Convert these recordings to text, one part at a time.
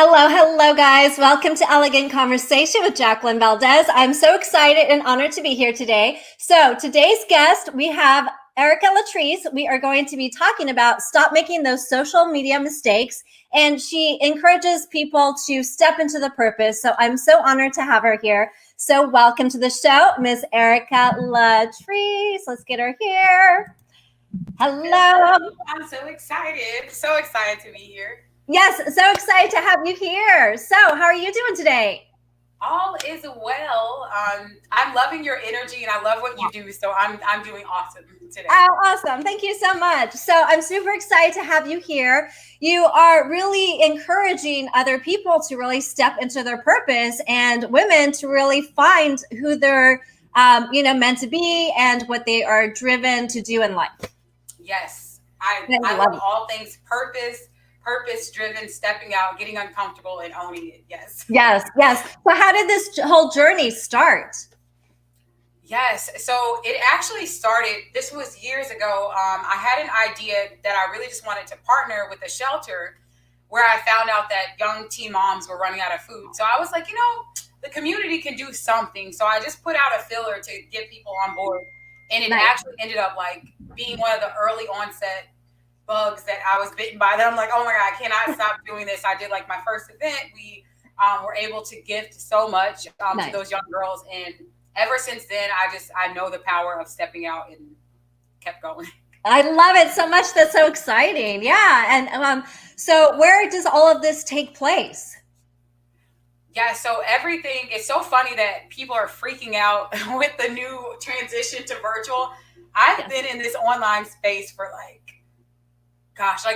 Hello, guys. Welcome to Elegant Conversation with Jacqueline Valdez. I'm so excited and honored to be here today. So, today's guest, we have Erica Latrice. We are going to be talking about stop making those social media mistakes, and she encourages people to step into the purpose. So, I'm so honored to have her here. So, welcome to the show, Miss Erica Latrice. Let's get her here. Hello. I'm so excited. So excited to be here. Yes, so excited to have you here. So, how are you doing today? All is well. I'm loving your energy and I love what you do. So I'm doing awesome today. Oh, awesome. Thank you so much. So, I'm super excited to have you here. You are really encouraging other people to really step into their purpose and women to really find who they're meant to be and what they are driven to do in life. Yes. I love all things purpose driven, stepping out, getting uncomfortable and owning it. Yes. Yes. So how did this whole journey start? Yes. So it actually started, this was years ago. I had an idea that I really just wanted to partner with a shelter where I found out that young teen moms were running out of food. So I was like, the community can do something. So I just put out a filler to get people on board. And it actually ended up like being one of the early onset bugs that I was bitten by. Then I'm like, oh my God, I cannot stop doing this. I did like my first event. We were able to gift so much to those young girls. And ever since then, I know the power of stepping out and kept going. I love it so much. That's so exciting. Yeah. And so where does all of this take place? Yeah, so everything, it's so funny that people are freaking out with the new transition to virtual. I've been in this online space for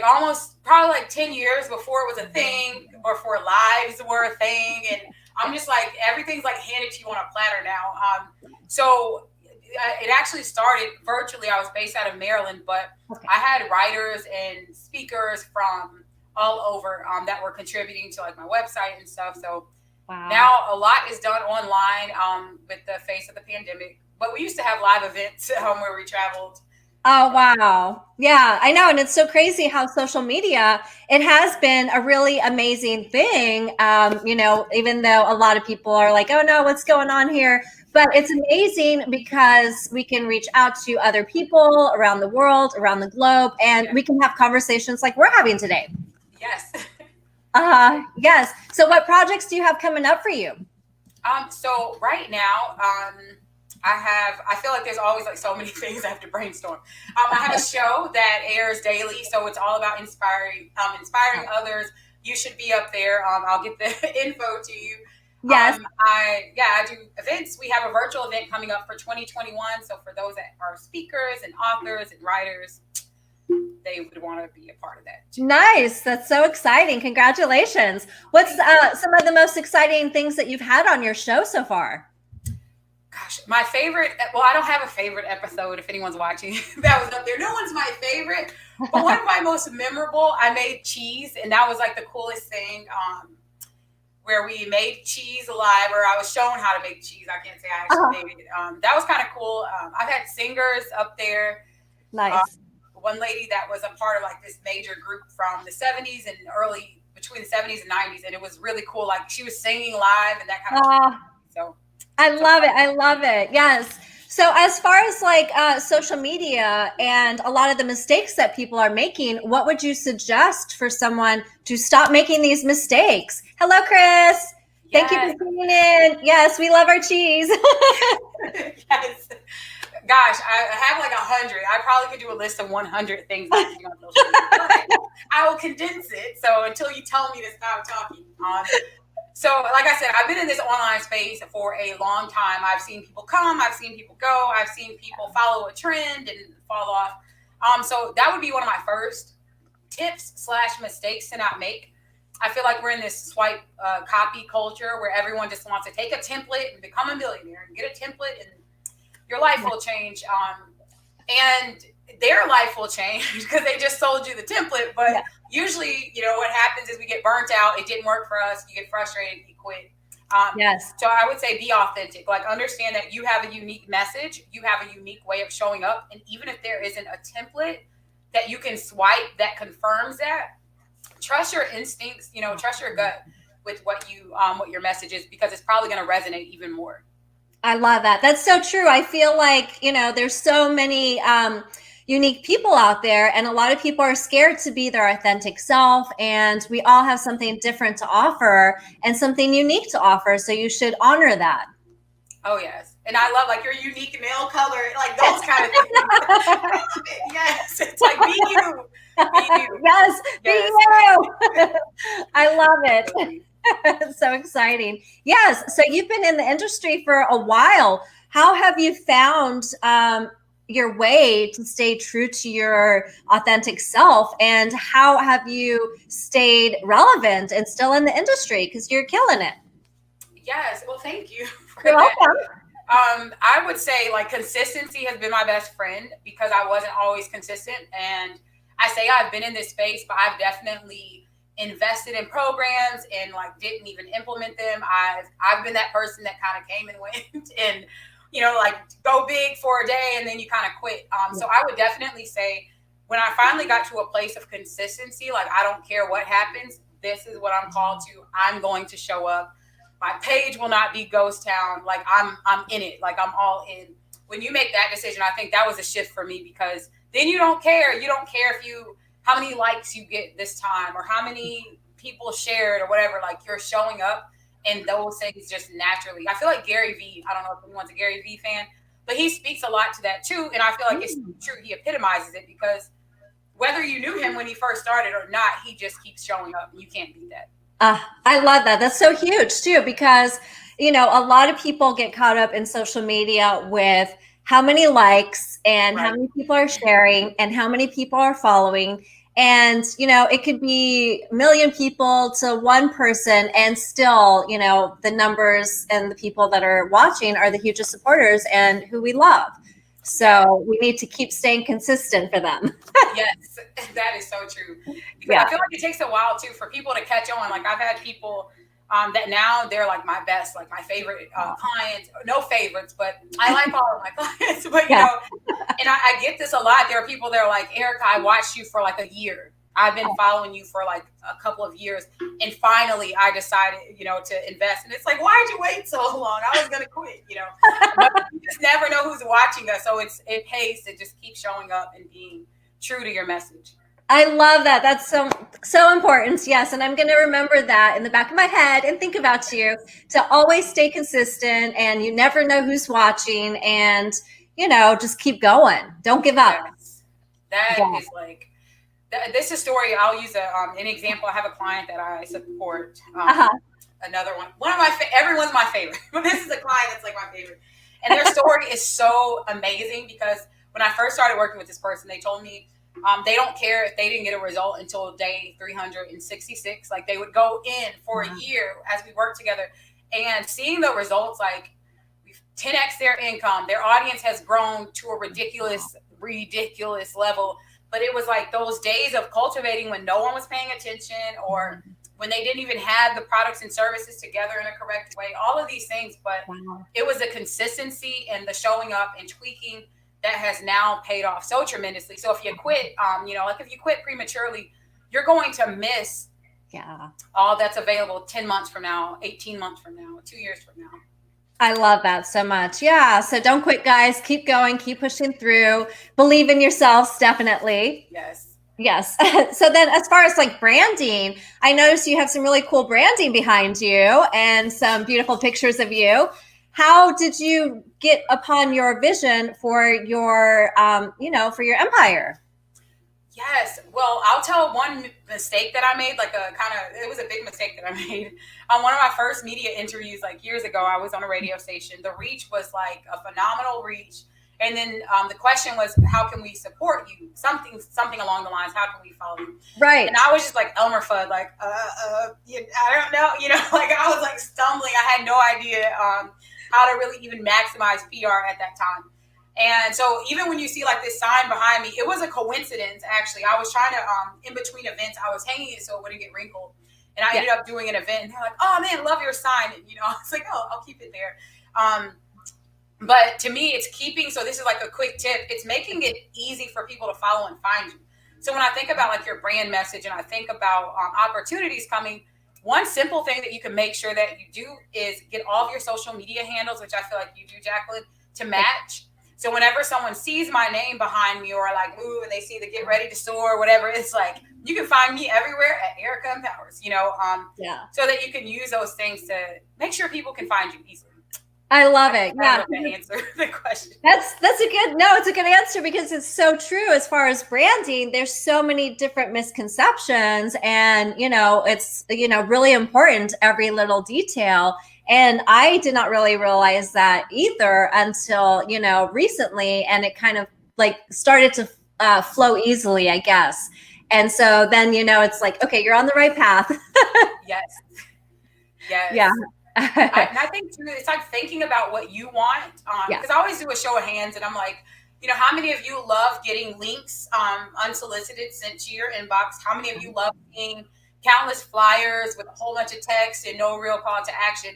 almost probably like 10 years before it was a thing, or before lives were a thing. And I'm just like, everything's like handed to you on a platter now. So it actually started virtually. I was based out of Maryland, but I had writers and speakers from all over that were contributing to like my website and stuff. So now a lot is done online with the face of the pandemic, but we used to have live events where we traveled. Oh, wow. Yeah, I know. And it's so crazy how social media, it has been a really amazing thing. Even though a lot of people are like, oh no, what's going on here? But it's amazing because we can reach out to other people around the world, around the globe, and we can have conversations like we're having today. Yes. Yes. So what projects do you have coming up for you? So right now, I feel like there's always like so many things I have to brainstorm. I have a show that airs daily, so it's all about inspiring others. You should be up there. I'll get the info to you. Yes. I do events. We have a virtual event coming up for 2021. So for those that are speakers and authors and writers, they would want to be a part of that too. Nice. That's so exciting. Congratulations. What's some of the most exciting things that you've had on your show so far? Gosh, my favorite, well, I don't have a favorite episode if anyone's watching that was up there. No one's my favorite, but one of my most memorable, I made cheese, and that was like the coolest thing, where we made cheese live, or I was shown how to make cheese. I can't say I actually made it. That was kind of cool. I've had singers up there. Nice. One lady that was a part of like this major group from the 70s and between the 70s and 90s, and it was really cool. Like she was singing live and that kind of thing. So I love it. I love it. Yes. So as far as like social media and a lot of the mistakes that people are making, what would you suggest for someone to stop making these mistakes? Hello, Chris. Thank you for tuning in. Yes, we love our cheese. Yes. Gosh, I have like 100. I probably could do a list of 100 things not to do on social media. I will condense it. So until you tell me to stop talking. So like I said, I've been in this online space for a long time. I've seen people come, I've seen people go, I've seen people follow a trend and fall off. So that would be one of my first tips / mistakes to not make. I feel like we're in this swipe copy culture where everyone just wants to take a template and become a millionaire and get a template and your life will change. And their life will change because they just sold you the template. But usually, what happens is we get burnt out. It didn't work for us. You get frustrated. You quit. Yes. So I would say be authentic. Like understand that you have a unique message. You have a unique way of showing up. And even if there isn't a template that you can swipe that confirms that, trust your instincts, trust your gut with what your message is, because it's probably going to resonate even more. I love that. That's so true. I feel like, there's so many unique people out there, and a lot of people are scared to be their authentic self. And we all have something different to offer and something unique to offer. So you should honor that. Oh, yes. And I love like your unique nail color, like those kind of things. I love it. Yes. It's like, be you. Be you. Yes, be you. I love it. Absolutely. It's so exciting. Yes. So you've been in the industry for a while. How have you found your way to stay true to your authentic self? And how have you stayed relevant and still in the industry? Because you're killing it. Yes. Well, thank you for You're that. welcome. I would say like consistency has been my best friend, because I wasn't always consistent. And I say I've been in this space, but I've definitely invested in programs and like didn't even implement them. I've been that person that kind of came and went and like go big for a day and then you kind of quit. So I would definitely say when I finally got to a place of consistency, like I don't care what happens, this is what I'm called to. I'm going to show up. My page will not be ghost town. Like I'm in it. Like I'm all in. When you make that decision, I think that was a shift for me, because then you don't care. You don't care how many likes you get this time or how many people shared or whatever. Like you're showing up, and those things just naturally. I feel like Gary Vee. I don't know if anyone's a Gary Vee fan, but he speaks a lot to that too. And I feel like it's true. He epitomizes it, because whether you knew him when he first started or not, he just keeps showing up, and you can't beat that. I love that. That's so huge too, because, a lot of people get caught up in social media with how many likes and how Right. many people are sharing and how many people are following. And, it could be a million people to one person, and still, the numbers and the people that are watching are the hugest supporters and who we love. So we need to keep staying consistent for them. Yes, that is so true. Because Yeah. I feel like it takes a while too for people to catch on. Like I've had people that now they're like my best, like my favorite clients. No favorites, but I like all of my clients. But Yeah. and I get this a lot. There are people that are like, Erica, I watched you for like a year. I've been following you for like a couple of years, and finally I decided, to invest. And it's like, why did you wait so long? I was gonna quit, But you just never know who's watching us, so it pays to just keep showing up and being true to your message. I love that. That's so important. Yes, and I'm going to remember that in the back of my head and think about you, to always stay consistent, and you never know who's watching, and just keep going. Don't give up. Yes. That is like this is a story. I'll use an example. I have a client that I support. Another one of my everyone's my favorite, but this is a client that's like my favorite, and their story is so amazing, because when I first started working with this person, they told me they don't care if they didn't get a result until day 366. Like they would go in for a year as we worked together, and seeing the results, like we've 10x their income. Their audience has grown to a ridiculous level. But it was like those days of cultivating when no one was paying attention, or when they didn't even have the products and services together in a correct way, all of these things. But it was the consistency and the showing up and tweaking that has now paid off so tremendously. So if you quit, like if you quit prematurely, you're going to miss all that's available 10 months from now, 18 months from now, 2 years from now. I love that so much. Yeah. So don't quit, guys. Keep going, keep pushing through, believe in yourselves. Definitely. Yes. So then as far as like branding, I noticed you have some really cool branding behind you and some beautiful pictures of you. How did you get upon your vision for your, for your empire? Yes. Well, I'll tell one mistake that I made, it was a big mistake that I made. On one of my first media interviews, like years ago, I was on a radio station. The reach was like a phenomenal reach. And then the question was, how can we support you? Something along the lines, how can we follow you? Right. And I was just like Elmer Fudd, like, I don't know, like I was like stumbling. I had no idea how to really even maximize PR at that time. And so even when you see like this sign behind me, it was a coincidence, actually. I was trying to, in between events, I was hanging it so it wouldn't get wrinkled. And I ended up doing an event, and they're like, oh man, love your sign. And, I was like, oh, I'll keep it there. But to me, it's keeping, so this is like a quick tip. It's making it easy for people to follow and find you. So when I think about like your brand message and I think about opportunities coming, one simple thing that you can make sure that you do is get all of your social media handles, which I feel like you do, Jacqueline, to match. So whenever someone sees my name behind me or like move and they see the get ready to store or whatever, it's like you can find me everywhere at Erica Empowers, so that you can use those things to make sure people can find you easily. I love it. I don't know if that answered the question. It's a good answer because it's so true. As far as branding, there's so many different misconceptions, and it's really important, every little detail. And I did not really realize that either until recently, and it kind of like started to flow easily, I guess. And so then it's like, okay, you're on the right path. Yes. Yeah. I think too, it's like thinking about what you want. Because I always do a show of hands, and I'm like, how many of you love getting links unsolicited sent to your inbox? How many of you love seeing countless flyers with a whole bunch of text and no real call to action?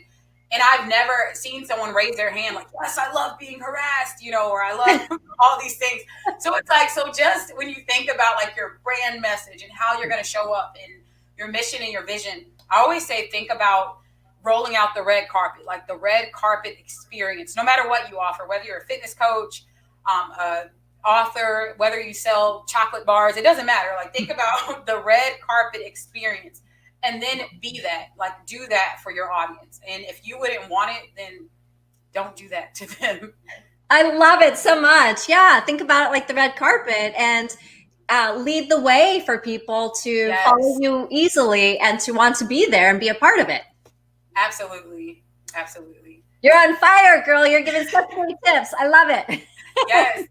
And I've never seen someone raise their hand like, yes, I love being harassed, or I love all these things. So it's like, so just when you think about like your brand message and how you're going to show up and your mission and your vision, I always say, think about rolling out the red carpet, like the red carpet experience, no matter what you offer, whether you're a fitness coach, author, whether you sell chocolate bars, it doesn't matter. Like think about the red carpet experience and then be that, like do that for your audience. And if you wouldn't want it, then don't do that to them. I love it so much. Yeah. Think about it like the red carpet and lead the way for people to follow you easily and to want to be there and be a part of it. Absolutely. You're on fire, girl. You're giving such many tips. I love it. Yes.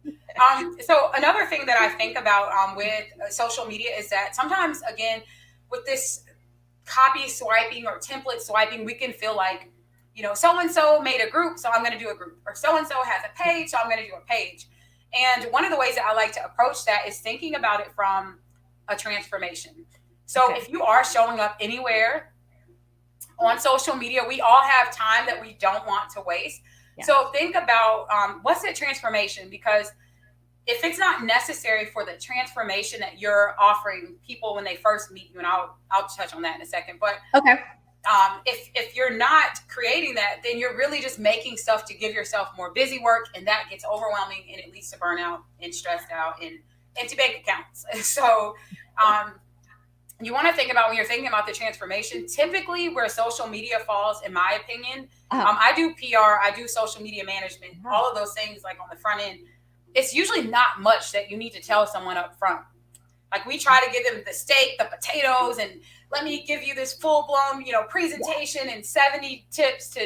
So another thing that I think about with social media is that sometimes, again, with this copy swiping or template swiping, we can feel like, so-and-so made a group, so I'm going to do a group. Or so-and-so has a page, so I'm going to do a page. And one of the ways that I like to approach that is thinking about it from a transformation. So if you are showing up anywhere on social media, we all have time that we don't want to waste. Yeah. So think about what's the transformation? Because if it's not necessary for the transformation that you're offering people when they first meet you, and I'll touch on that in a second. But if you're not creating that, then you're really just making stuff to give yourself more busy work, and that gets overwhelming, and it leads to burnout and stressed out and empty bank accounts. So you want to think about when you're thinking about the transformation, typically where social media falls, in my opinion, I do PR, I do social media management, all of those things like on the front end. It's usually not much that you need to tell someone up front. Like we try to give them the steak, the potatoes, and let me give you this full-blown, presentation and 70 tips to,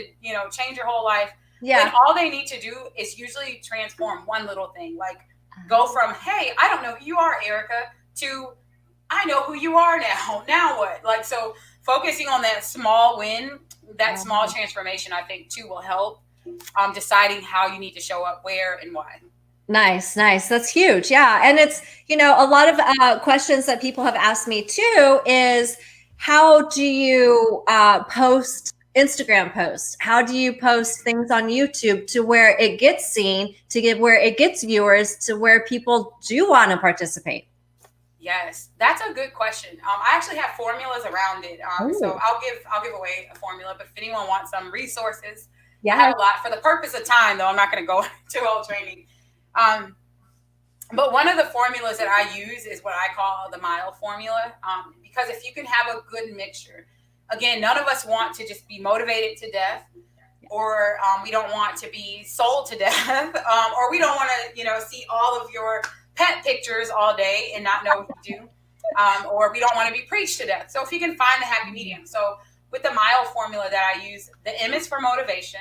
change your whole life. Yeah. And all they need to do is usually transform one little thing. Like go from, hey, I don't know who you are, Erica, to I know who you are now. Now what? Like, so focusing on that small win, that small transformation, I think too will help deciding how you need to show up, where and why. Nice. That's huge. Yeah. And it's, a lot of questions that people have asked me too is how do you post Instagram posts? How do you post things on YouTube to where it gets seen, where it gets viewers, to where people do want to participate? Yes, that's a good question. I actually have formulas around it. So I'll give away a formula, but if anyone wants some resources, I have a lot. For the purpose of time, though, I'm not going to go into all training. But one of the formulas that I use is what I call the mile formula. Because if you can have a good mixture, again, none of us want to just be motivated to death, or we don't want to be sold to death, or we don't want to, see all of your pet pictures all day and not know what you do, or we don't want to be preached to death. So if you can find the happy medium. So with the mile formula that I use, the M is for motivation,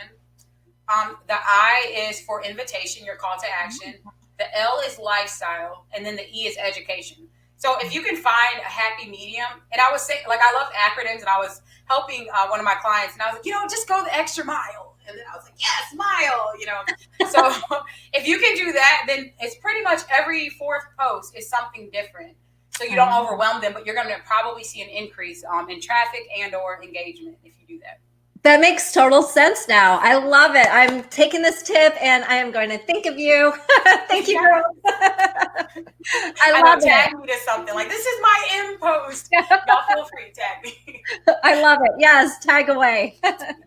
the I is for invitation, your call to action, the L is lifestyle, and then the E is education. So if you can find a happy medium, and I was saying, like, I love acronyms, and I was helping one of my clients, and I was like, just go the extra mile. And then I was like, yes, mile, So if you can do that, then it's pretty much every fourth post is something different. So you don't overwhelm them, but you're going to probably see an increase in traffic and or engagement if you do that. That makes total sense now. I love it. I'm taking this tip and I am going to think of you. Thank you, girl. I I love know, tag it. me to something like this is my in post. Y'all feel free to tag me. I love it. Yes, tag away.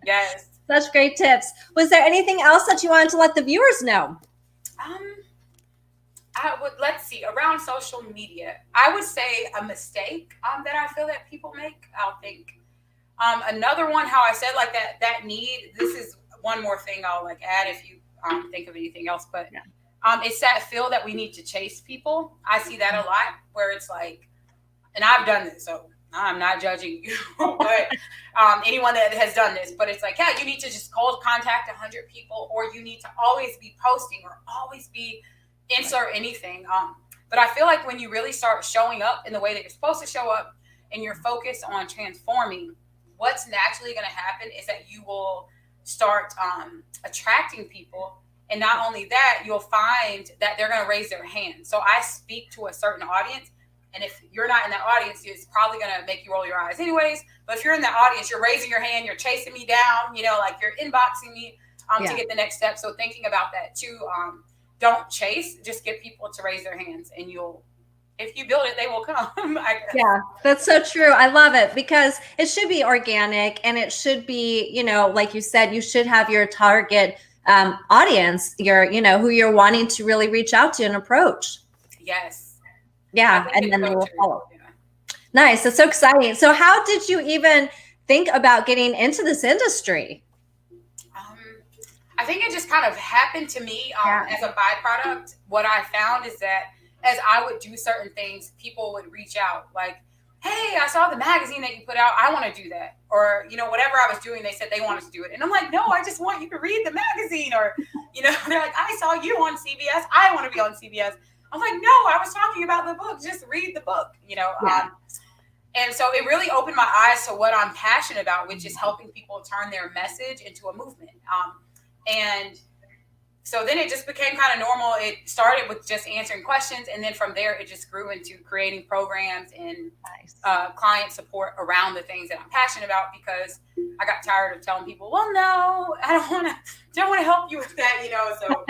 Yes. Such great tips. Was there anything else that you wanted to let the viewers know? Let's see, around social media, I would say a mistake that I feel that people make. I'll think another one, how I said like that need. This is one more thing I'll like add if you think of anything else, but it's that feel that we need to chase people. I see that a lot where it's like, and I've done this, so I'm not judging you, but anyone that has done this, but it's like, yeah, you need to just cold contact 100 people, or you need to always be posting or always be insert anything. But I feel like when you really start showing up in the way that you're supposed to show up and you're focused on transforming, what's naturally going to happen is that you will start attracting people. And not only that, you'll find that they're going to raise their hand. So I speak to a certain audience. And if you're not in that audience, it's probably going to make you roll your eyes anyways. But if you're in that audience, you're raising your hand, you're chasing me down, like you're inboxing me to get the next step. So thinking about that too. Don't chase, just get people to raise their hands, and if you build it, they will come. I guess. Yeah, that's so true. I love it because it should be organic, and it should be, like you said, you should have your target audience, who you're wanting to really reach out to and approach. Yes. Yeah, and then they will follow. Yeah. Nice. That's so exciting. So how did you even think about getting into this industry? I think it just kind of happened to me as a byproduct. What I found is that as I would do certain things, people would reach out like, hey, I saw the magazine that you put out. I want to do that. Or, whatever I was doing, they said they wanted to do it. And I'm like, no, I just want you to read the magazine. Or, they're like, I saw you on CBS. I want to be on CBS. I'm like, no, I was talking about the book. Just read the book, And so it really opened my eyes to what I'm passionate about, which is helping people turn their message into a movement. And so then it just became kind of normal. It started with just answering questions. And then from there, it just grew into creating programs and client support around the things that I'm passionate about, because I got tired of telling people, well, no, I don't want to help you with that, so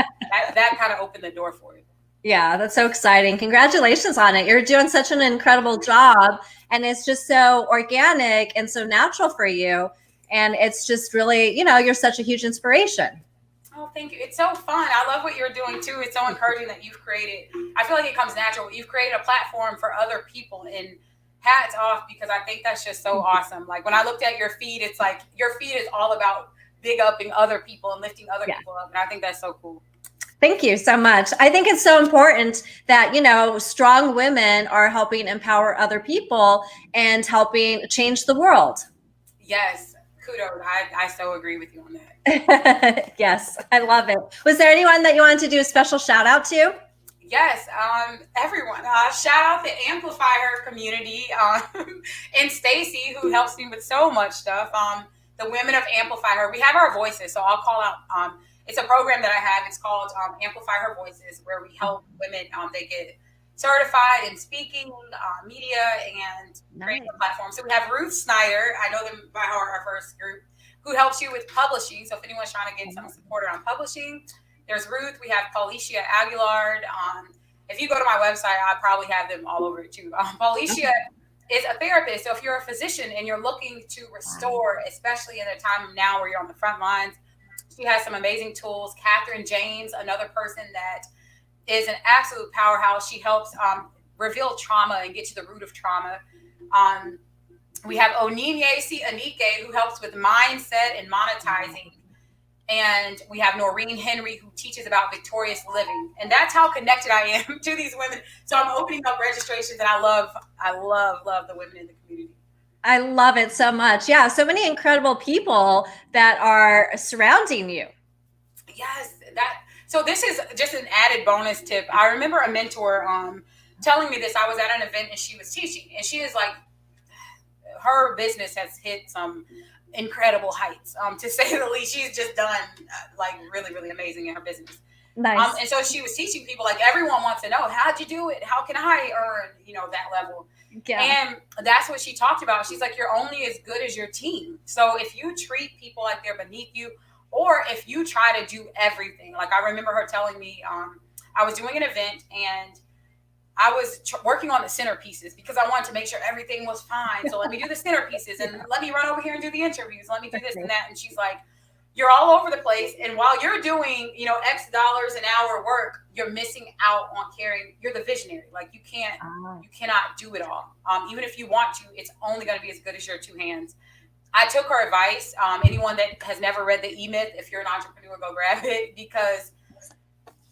that kind of opened the door for it. Yeah, that's so exciting. Congratulations on it. You're doing such an incredible job, and it's just so organic and so natural for you. And it's just really, you're such a huge inspiration. Oh, thank you. It's so fun. I love what you're doing too. It's so encouraging that you've created, I feel like it comes natural. You've created a platform for other people, and hats off, because I think that's just so awesome. Like when I looked at your feed, it's like your feed is all about big upping other people and lifting other people up. And I think that's so cool. Thank you so much. I think it's so important that, strong women are helping empower other people and helping change the world. Yes. Kudos. I so agree with you on that. Yes, I love it. Was there anyone that you wanted to do a special shout out to? Yes, everyone. Shout out the Amplifier community and Stacy, who helps me with so much stuff. The women of Amplify Her. We have our voices, so I'll call out. It's a program that I have. It's called Amplify Her Voices, where we help women. They get certified in speaking, media, and creating a platform. So we have Ruth Snyder. I know them by heart, our first group, who helps you with publishing. So if anyone's trying to get some support around publishing, there's Ruth. We have Paulicia Aguilar. If you go to my website, I probably have them all over it too. Paulicia is a therapist. So if you're a physician and you're looking to restore, especially in a time now where you're on the front lines, she has some amazing tools. Catherine James, another person that is an absolute powerhouse. She helps reveal trauma and get to the root of trauma. We have Onyinyeisi Anike, who helps with mindset and monetizing. And we have Noreen Henry, who teaches about victorious living. And that's how connected I am to these women. So I'm opening up registrations, and I love the women in the community. I love it so much. Yeah, so many incredible people that are surrounding you. Yes, so this is just an added bonus tip. I remember a mentor telling me this. I was at an event and she was teaching, and she is like, her business has hit some incredible heights, to say the least. She's just done like really, really amazing in her business. Nice. And so she was teaching people, like, everyone wants to know, how'd you do it? How can I earn, that level? Yeah. And that's what she talked about. She's like, you're only as good as your team. So if you treat people like they're beneath you, or if you try to do everything, like I remember her telling me, I was doing an event and I was working on the centerpieces because I wanted to make sure everything was fine. So let me do the centerpieces and let me run over here and do the interviews. Let me do this and that. And she's like, you're all over the place. And while you're doing, X dollars an hour work, you're missing out on carrying. You're the visionary. Like you cannot do it all. Even if you want to, it's only going to be as good as your two hands. I took her advice. Anyone that has never read the E-Myth, if you're an entrepreneur, go grab it, because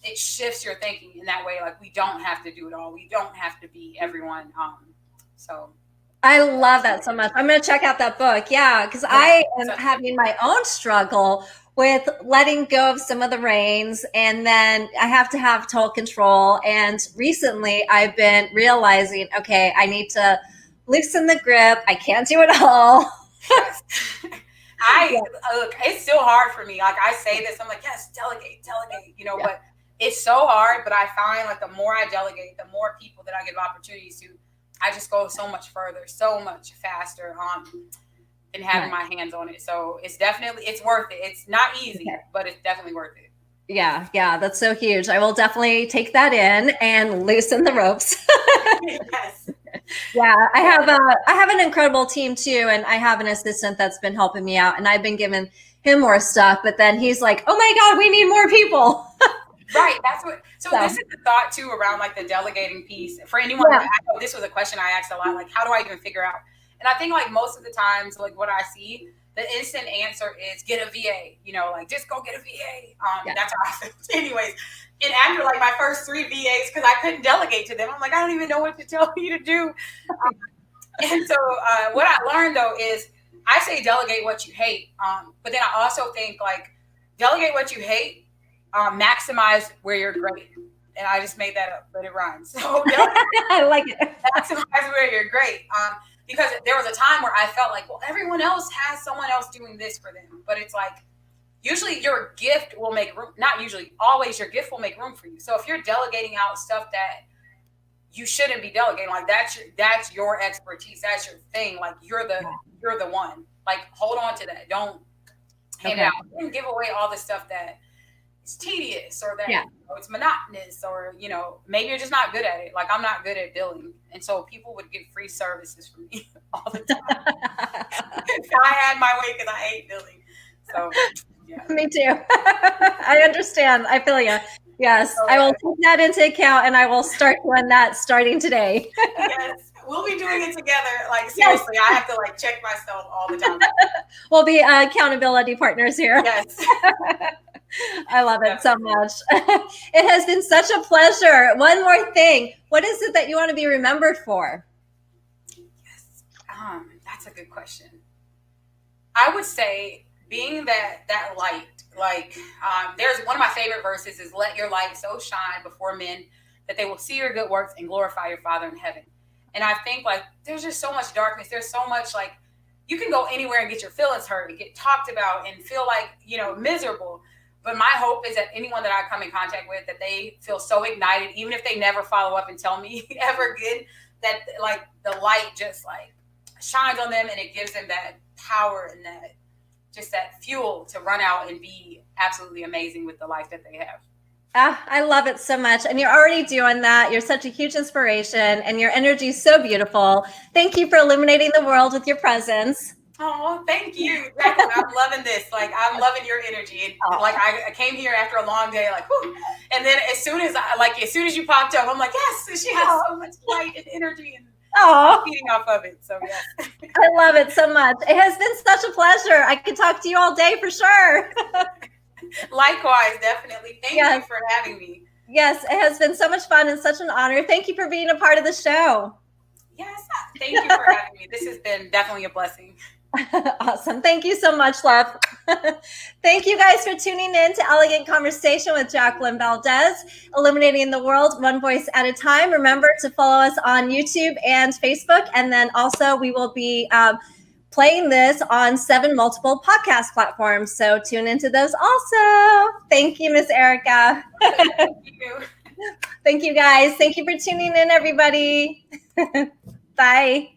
it shifts your thinking in that way. Like we don't have to do it all. We don't have to be everyone. So I love that so much. I'm going to check out that book. Yeah, because I am having my own struggle with letting go of some of the reins, and then I have to have total control. And recently I've been realizing, okay, I need to loosen the grip. I can't do it all. Yes. Look, it's still hard for me. Like I say this, I'm like, yes, delegate, but it's so hard. But I find like the more I delegate, the more people that I give opportunities to, I just go so much further, so much faster than having my hands on it. So it's worth it. It's not easy, but it's definitely worth it. Yeah, that's so huge. I will definitely take that in and loosen the ropes. Yes. Yeah, I have an incredible team too, and I have an assistant that's been helping me out, and I've been giving him more stuff, but then he's like, "Oh my God, we need more people." Right. That's what. So this is the thought too around like the delegating piece. For anyone, I know this was a question I asked a lot. Like, how do I even figure out? And I think like most of the times, like what I see, the instant answer is get a VA. Like just go get a VA. That's how I felt. Anyways, and after like my first 3 VAs, because I couldn't delegate to them, I'm like, I don't even know what to tell you to do. And so what I learned though is I say delegate what you hate, but then I also think like delegate what you hate. Maximize where you're great. And I just made that up, but it rhymes. So I like it. Maximize where you're great. Because there was a time where I felt like, well, everyone else has someone else doing this for them. But it's like, usually your gift will make room. Not usually, always your gift will make room for you. So if you're delegating out stuff that you shouldn't be delegating, like that's your expertise. That's your thing. Like you're the one. Like hold on to that. Don't hand out. Don't give away all the stuff that it's tedious or that it's monotonous or maybe you're just not good at it. Like I'm not good at billing, and so people would get free services from me all the time. If I had my way, because I hate billing. So me too. I understand. I feel you. Yes, I will take that into account, and I will start doing that starting today. Yes, we'll be doing it together. Like seriously, I have to like check myself all the time. We'll be accountability partners here. Yes. I love it so much. It has been such a pleasure. One more thing. What is it that you want to be remembered for? Yes. That's a good question. I would say being that light, like there's one of my favorite verses is let your light so shine before men that they will see your good works and glorify your Father in heaven. And I think like there's just so much darkness. There's so much like you can go anywhere and get your feelings hurt and get talked about and feel like, miserable. But my hope is that anyone that I come in contact with, that they feel so ignited, even if they never follow up and tell me ever again, that like the light just like shines on them and it gives them that power and that fuel to run out and be absolutely amazing with the life that they have. I love it so much. And you're already doing that. You're such a huge inspiration and your energy is so beautiful. Thank you for illuminating the world with your presence. Oh, thank you. Jacqueline, I'm loving this. Like, I'm loving your energy. And, like, I came here after a long day, like, whew. And then as soon as you popped up, I'm like, yes, she has so much light and energy and I'm feeding off of it. So, yes. I love it so much. It has been such a pleasure. I could talk to you all day for sure. Likewise, definitely. Thank you for having me. Yes, it has been so much fun and such an honor. Thank you for being a part of the show. Yes, thank you for having me. This has been definitely a blessing. Awesome. Thank you so much, love. Thank you guys for tuning in to Elegant Conversation with Jacqueline Valdez, illuminating the world one voice at a time. Remember to follow us on YouTube and Facebook. And then also we will be playing this on 7 multiple podcast platforms. So tune into those also. Thank you, Miss Erica. Thank you. Thank you, guys. Thank you for tuning in, everybody. Bye.